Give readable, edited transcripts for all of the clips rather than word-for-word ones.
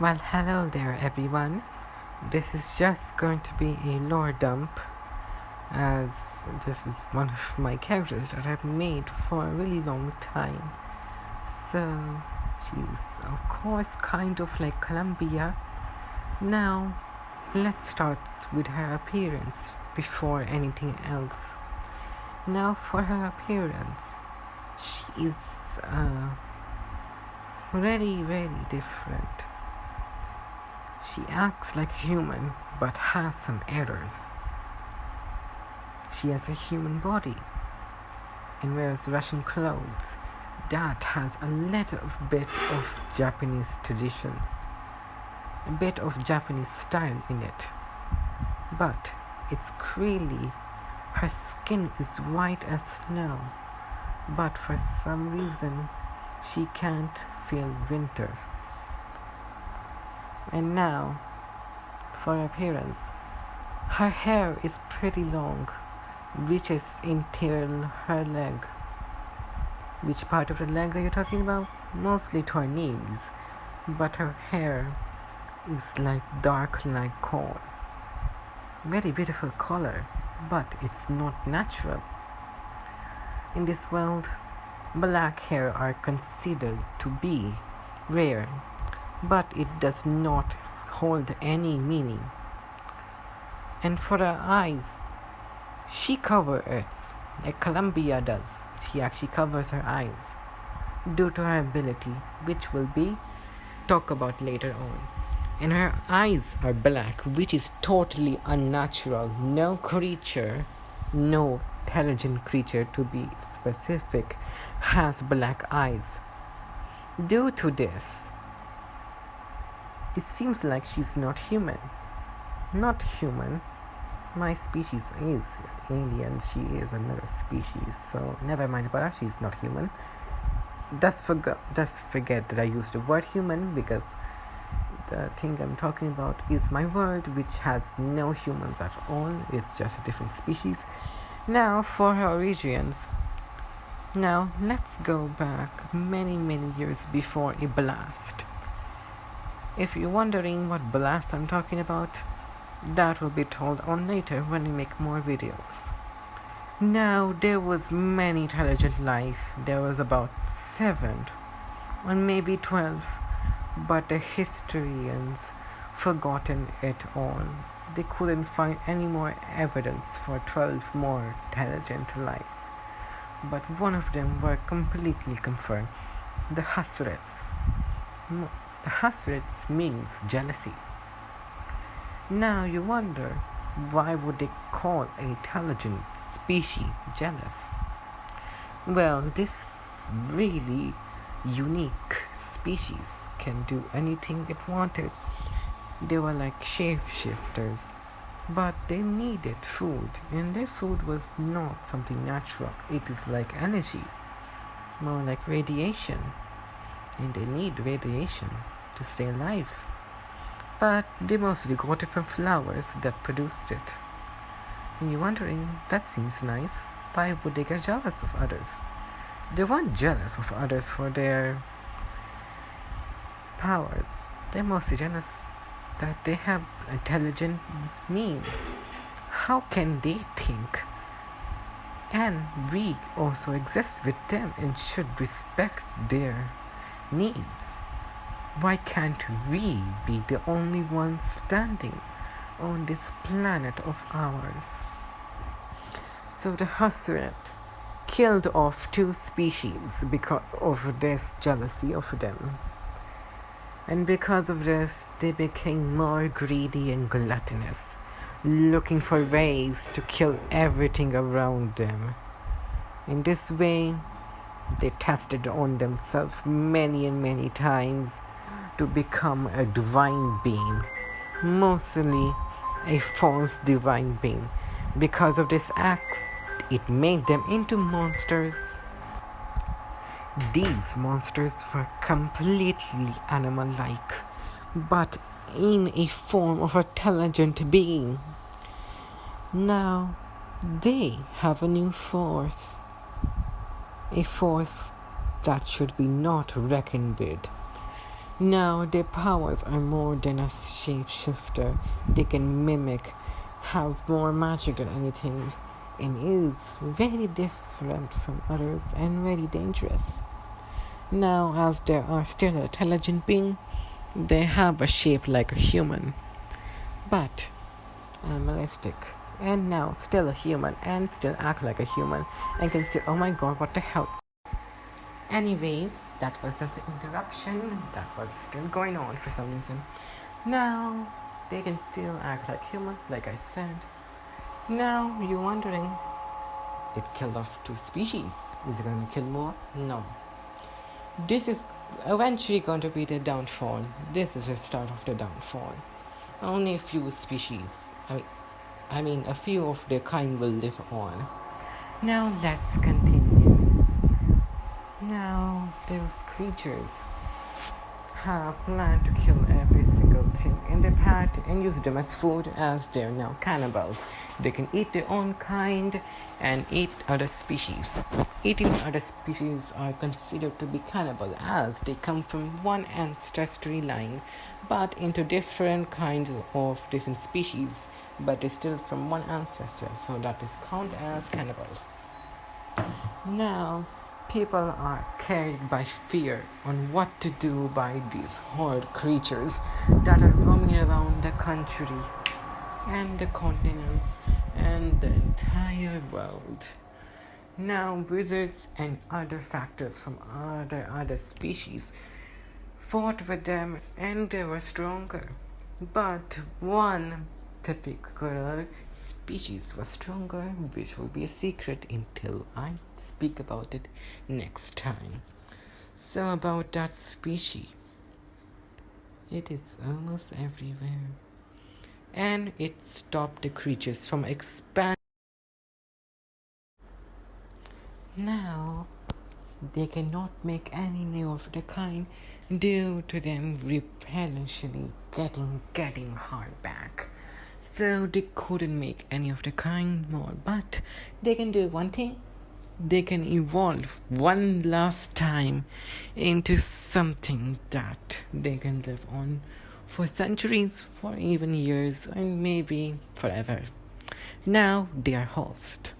Well, hello there, everyone. This is just going to be a lore dump, as this is one of my characters that I've made for a really long time. So, she's, of course, kind of like Columbia. Now, let's start with her appearance before anything else. Now, for her appearance, she is very different. She acts like a human, but has some errors. She has a human body and wears Russian clothes. That has a little bit of Japanese traditions, a bit of Japanese style in it. But it's really, her skin is white as snow, but for some reason she can't feel winter. And now, for appearance, her hair is pretty long, reaches until her leg. Which part of the leg are you talking about? Mostly to her knees, but her hair is like dark like coal. Very beautiful color, but it's not natural. In this world, black hair are considered to be rare, but it does not hold any meaning. And for her eyes, she covers it like Columbia does. She actually covers her eyes due to her ability, which will be talked about later on. And her eyes are black, which is totally unnatural. No creature, no intelligent creature to be specific, has black eyes. Due to this, it seems like she's not human. Not human. My species is alien. She is another species. So never mind about her. She's not human. Just forget that I used the word human, because the thing I'm talking about is my word, which has no humans at all. It's just a different species. Now for her origins. Now let's go back many years before a blast. If you're wondering what blast I'm talking about, that will be told on later when we make more videos. Now, there was many intelligent life. There was about 7 or maybe 12, but the historians forgotten it all. They couldn't find any more evidence for 12 more intelligent life. But one of them were completely confirmed. The Hasrets. The Hasrets means jealousy. Now you wonder, why would they call an intelligent species jealous? Well, this really unique species can do anything it wanted. They were like shapeshifters, but they needed food, and their food was not something natural. It is like energy, more like radiation, and they need radiation to stay alive. But they mostly got it from flowers that produced it. And you're wondering, that seems nice. Why would they get jealous of others? They weren't jealous of others for their powers. They're mostly jealous that they have intelligent means. How can they think? And we also exist with them and should respect their needs. Why can't we be the only ones standing on this planet of ours? So the Hasret killed off 2 species because of this jealousy of them. And because of this, they became more greedy and gluttonous, looking for ways to kill everything around them. In this way, they tested on themselves many times to become a divine being, mostly a false divine being. Because of this act, it made them into monsters. These monsters were completely animal-like, but in a form of intelligent being. Now, they have a new force, a force that should be not reckoned with. Now their powers are more than a shapeshifter. They can mimic, have more magic than anything, and is very different from others and very dangerous. Now, as they are still an intelligent being, they have a shape like a human, but animalistic. And now still a human and still act like a human and can still, oh my god, what the hell. Anyways, that was just an interruption that was still going on for some reason. Now they can still act like human, like I said. Now you're wondering, it killed off 2 species. Is it going to kill more? No. This is eventually going to be the downfall. This is the start of the downfall. Only a few species, I mean a few of their kind will live on. Now let's continue. Now those creatures have planned to kill every single thing in their path and use them as food, as they're now cannibals. They can eat their own kind and eat other species. Eating other species are considered to be cannibal as they come from one ancestry line but into different kinds of different species, but they're still from one ancestor, so that is counted as cannibal. Now people are carried by fear on what to do by these horrid creatures that are roaming around the country and the continents and the entire world. Now wizards and other factors from other species fought with them and they were stronger. But one typical species was stronger, which will be a secret until I speak about it next time. So about that species, it is almost everywhere, and it stopped the creatures from expanding. Now they cannot make any new of the kind due to them repellently getting hard back. So they couldn't make any of the kind more, but they can do one thing. They can evolve one last time into something that they can live on for centuries, for even years, and maybe forever. Now they are host.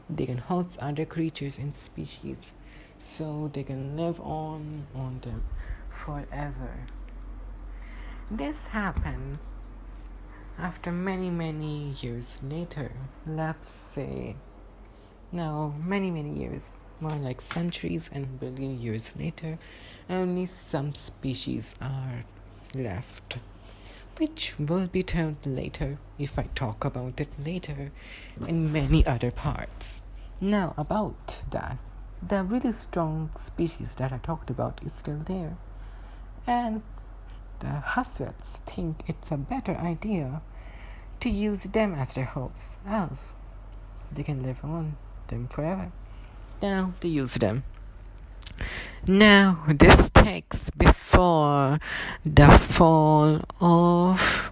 They can host other creatures and species, so they can live on them forever. This happened after many years later. Let's say now many years, more like centuries and billion years later, only some species are left, which will be told later if I talk about it later in many other parts. Now about that, the really strong species that I talked about is still there, and the Husrats think it's a better idea to use them as their hosts, else they can live on them forever. Now they use them. Now this takes before the fall of,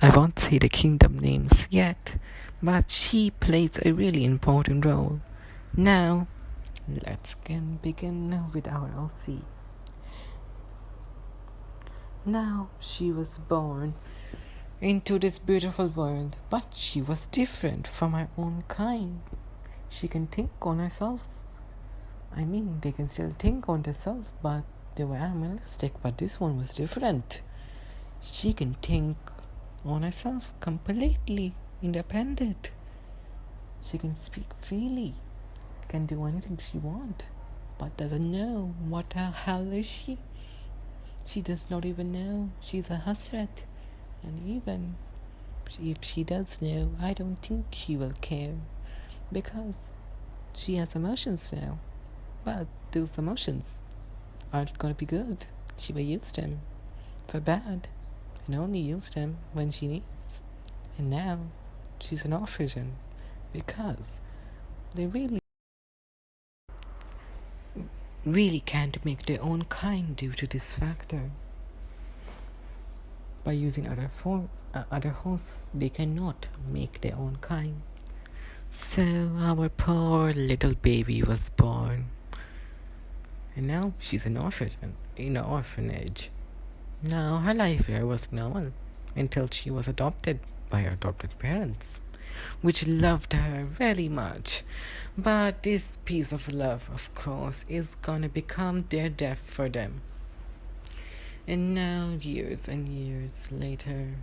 I won't say the kingdom names yet, but she plays a really important role. Now let's begin with our OC. Now she was born into this beautiful world, but she was different from her own kind. She can think on herself. I mean, they can still think on themselves, but they were animalistic, but this one was different. She can think on herself, completely independent. She can speak freely, can do anything she wants, but doesn't know what the hell is she. She does not even know she's a Husrat, and even if she does know, I don't think she will care, because she has emotions now. But those emotions aren't going to be good. She will use them for bad, and only use them when she needs. And now she's an orphan, because they really can't make their own kind due to this factor. By using other hosts, they cannot make their own kind. So our poor little baby was born, and now she's an orphan in an orphanage. Now her life here was normal until she was adopted by her adopted parents, which loved her very much. But this piece of love, of course, is gonna become their death for them. And now, years and years later,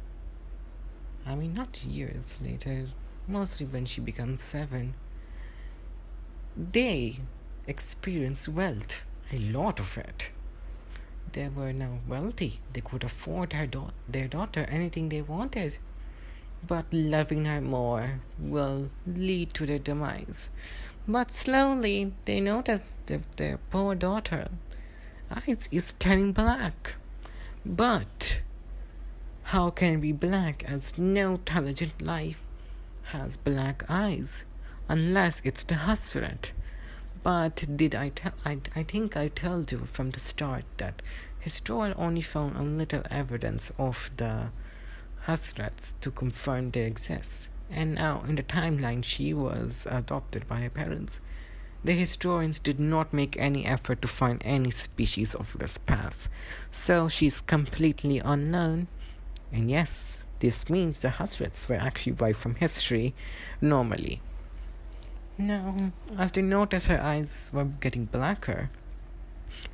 not years later, mostly when she becomes 7, they experience wealth, a lot of it. They were now wealthy. They could afford their daughter anything they wanted. But loving her more will lead to their demise. But slowly they notice that their poor daughter eyes is turning black. But how can it be black as no intelligent life has black eyes unless it's the Hasrat? But I think I told you from the start that Historian only found a little evidence of the Hasrats to confirm they exist. And now in the timeline she was adopted by her parents. The historians did not make any effort to find any species of this past, so she's completely unknown. And yes, this means the Hasrats were actually wiped from history normally. Now, as they noticed her eyes were getting blacker,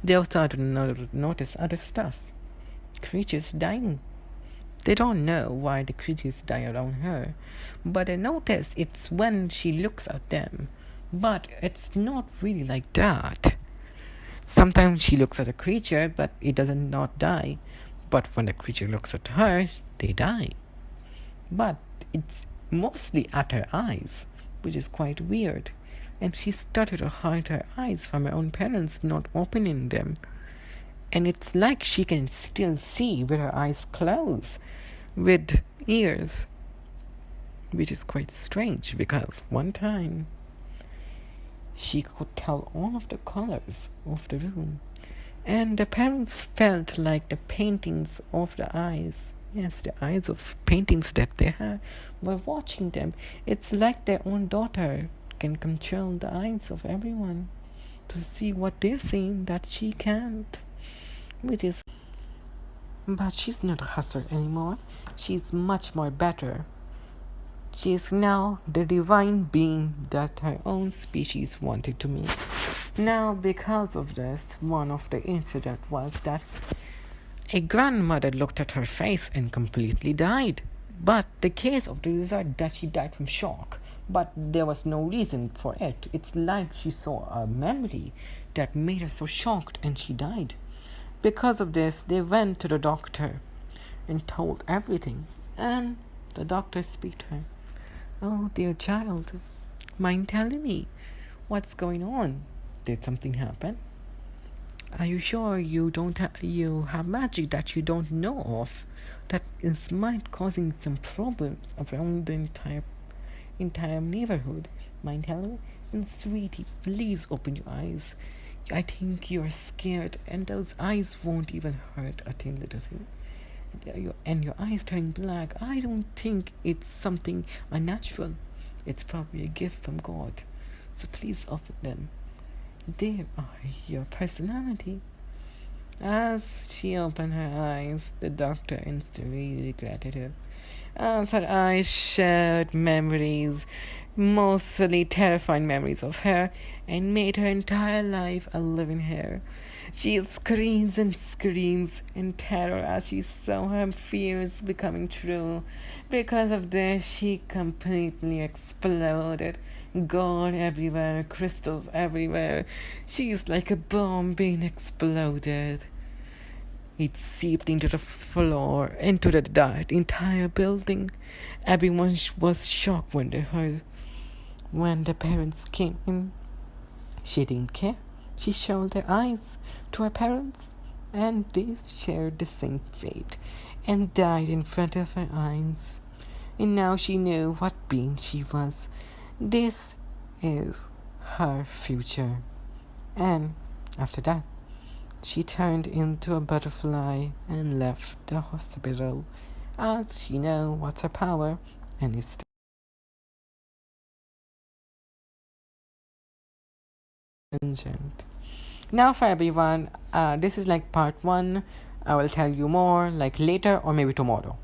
they also started to notice other stuff. Creatures dying. They don't know why the creatures die around her, but they notice it's when she looks at them. But it's not really like that. Sometimes she looks at a creature, but it doesn't not die. But when the creature looks at her, they die. But it's mostly at her eyes, which is quite weird. And she started to hide her eyes from her own parents not opening them. And it's like she can still see with her eyes closed, with ears, which is quite strange because one time she could tell all of the colors of the room. And the parents felt like the paintings of the eyes, yes, the eyes of paintings that they had, were watching them. It's like their own daughter can control the eyes of everyone to see what they're seeing that she can't. Which is, but she's not a Hasrat anymore. She's much more better. She is now the divine being that her own species wanted to meet. Now, because of this, one of the incidents was that a grandmother looked at her face and completely died. But the case of the result that she died from shock, but there was no reason for it. It's like she saw a memory that made her so shocked and she died. Because of this, they went to the doctor and told everything. And the doctor spoke to her. "Oh, dear child, mind telling me what's going on? Did something happen? Are you sure you have magic that you don't know of that is might causing some problems around the entire neighborhood? Mind telling me? And sweetie, please open your eyes. I think you're scared, and those eyes won't even hurt a little thing. And your eyes turning black, I don't think it's something unnatural. It's probably a gift from God. So please open them. They are your personality." As she opened her eyes, the doctor instantly regretted it. As her eyes showed memories, mostly terrifying memories of her, and made her entire life a living hell. She screams and screams in terror as she saw her fears becoming true. Because of this, she completely exploded. Gold everywhere, crystals everywhere. She's like a bomb being exploded. It seeped into the floor, into the entire building. Everyone was shocked when they heard when the parents came in. She didn't care. She showed her eyes to her parents, and they shared the same fate and died in front of her eyes. And now she knew what being she was. This is her future. And after that, she turned into a butterfly and left the hospital, as she knew what's her power and is stringent. Now for everyone, this is like part 1. I will tell you more like later or maybe tomorrow.